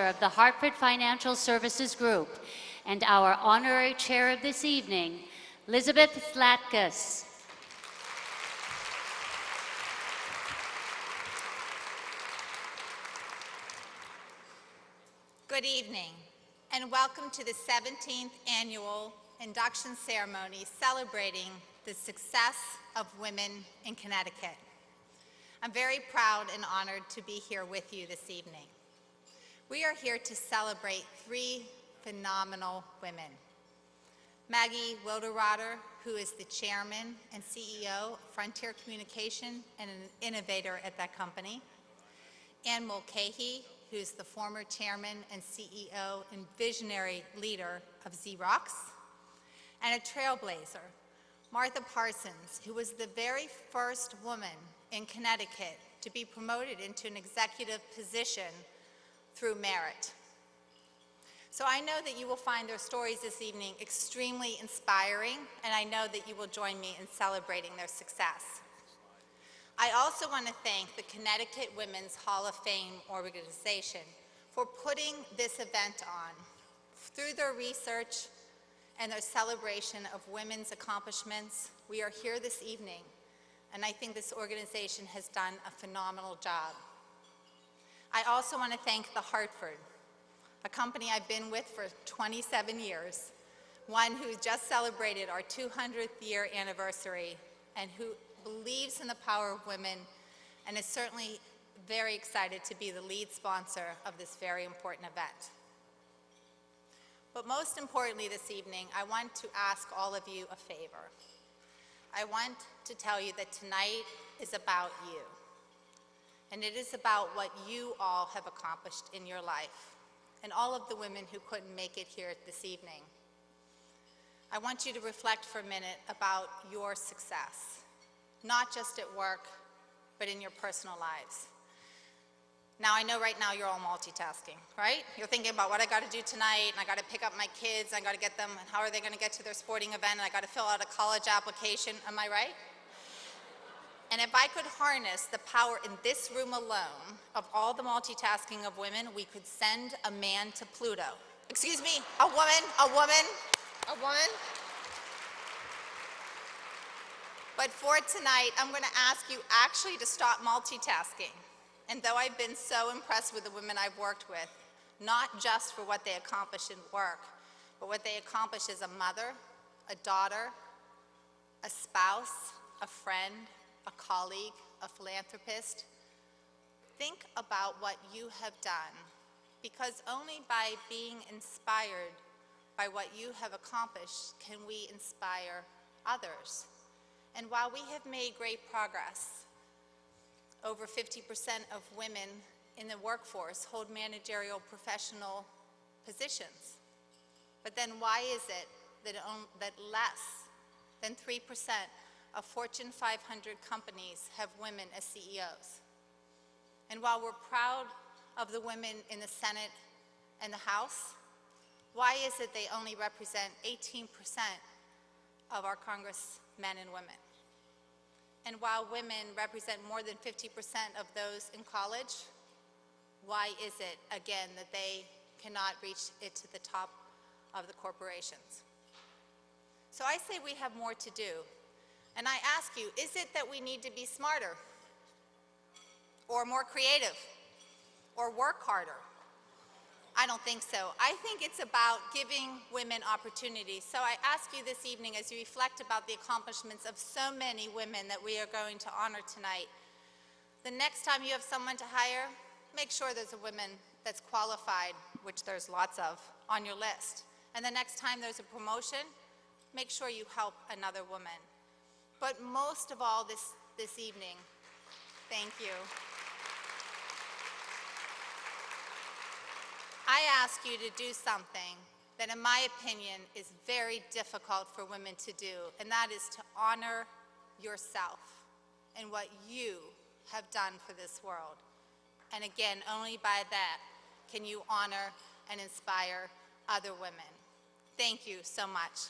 of the Hartford Financial Services Group, and our honorary chair of this evening, Elizabeth Zlatkus. Good evening, and welcome to the 17th Annual Induction Ceremony celebrating the success of women in Connecticut. I'm very proud and honored to be here with you this evening. We are here to celebrate three phenomenal women. Maggie Wilderotter, who is the chairman and CEO of Frontier Communication and an innovator at that company. Ann Mulcahy, who's the former chairman and CEO and visionary leader of Xerox. And a trailblazer, Martha Parsons, who was the very first woman in Connecticut to be promoted into an executive position through merit. So I know that you will find their stories this evening extremely inspiring, and I know that you will join me in celebrating their success. I also want to thank the Connecticut Women's Hall of Fame organization for putting this event on. Through their research and their celebration of women's accomplishments, we are here this evening, and I think this organization has done a phenomenal job. I also want to thank the Hartford, a company I've been with for 27 years, one who just celebrated our 200th year anniversary and who believes in the power of women and is certainly very excited to be the lead sponsor of this very important event. But most importantly this evening, I want to ask all of you a favor. I want to tell you that tonight is about you. And it is about what you all have accomplished in your life, and all of the women who couldn't make it here this evening. I want you to reflect for a minute about your success, not just at work, but in your personal lives. Now, I know right now you're all multitasking, right? You're thinking about what I got to do tonight, and I got to pick up my kids, I got to get them, and how are they going to get to their sporting event, and I got to fill out a college application. Am I right? And if I could harness the power in this room alone of all the multitasking of women, we could send a man to Pluto. Excuse me, a woman, a woman, a woman. But for tonight, I'm going to ask you actually to stop multitasking. And though I've been so impressed with the women I've worked with, not just for what they accomplish in work, but what they accomplish as a mother, a daughter, a spouse, a friend, a colleague, a philanthropist, think about what you have done, because only by being inspired by what you have accomplished can we inspire others. And while we have made great progress, over 50% of women in the workforce hold managerial professional positions. But then why is it that less than 3% of Fortune 500 companies have women as CEOs? And while we're proud of the women in the Senate and the House, why is it they only represent 18% of our congressmen and women? And while women represent more than 50% of those in college, why is it, again, that they cannot reach it to the top of the corporations? So I say we have more to do. And I ask you, is it that we need to be smarter, or more creative, or work harder? I don't think so. I think it's about giving women opportunities. So I ask you this evening, as you reflect about the accomplishments of so many women that we are going to honor tonight, the next time you have someone to hire, make sure there's a woman that's qualified, which there's lots of, on your list. And the next time there's a promotion, make sure you help another woman. But most of all this evening, thank you. I ask you to do something that, in my opinion, is very difficult for women to do, and that is to honor yourself and what you have done for this world. And again, only by that can you honor and inspire other women. Thank you so much.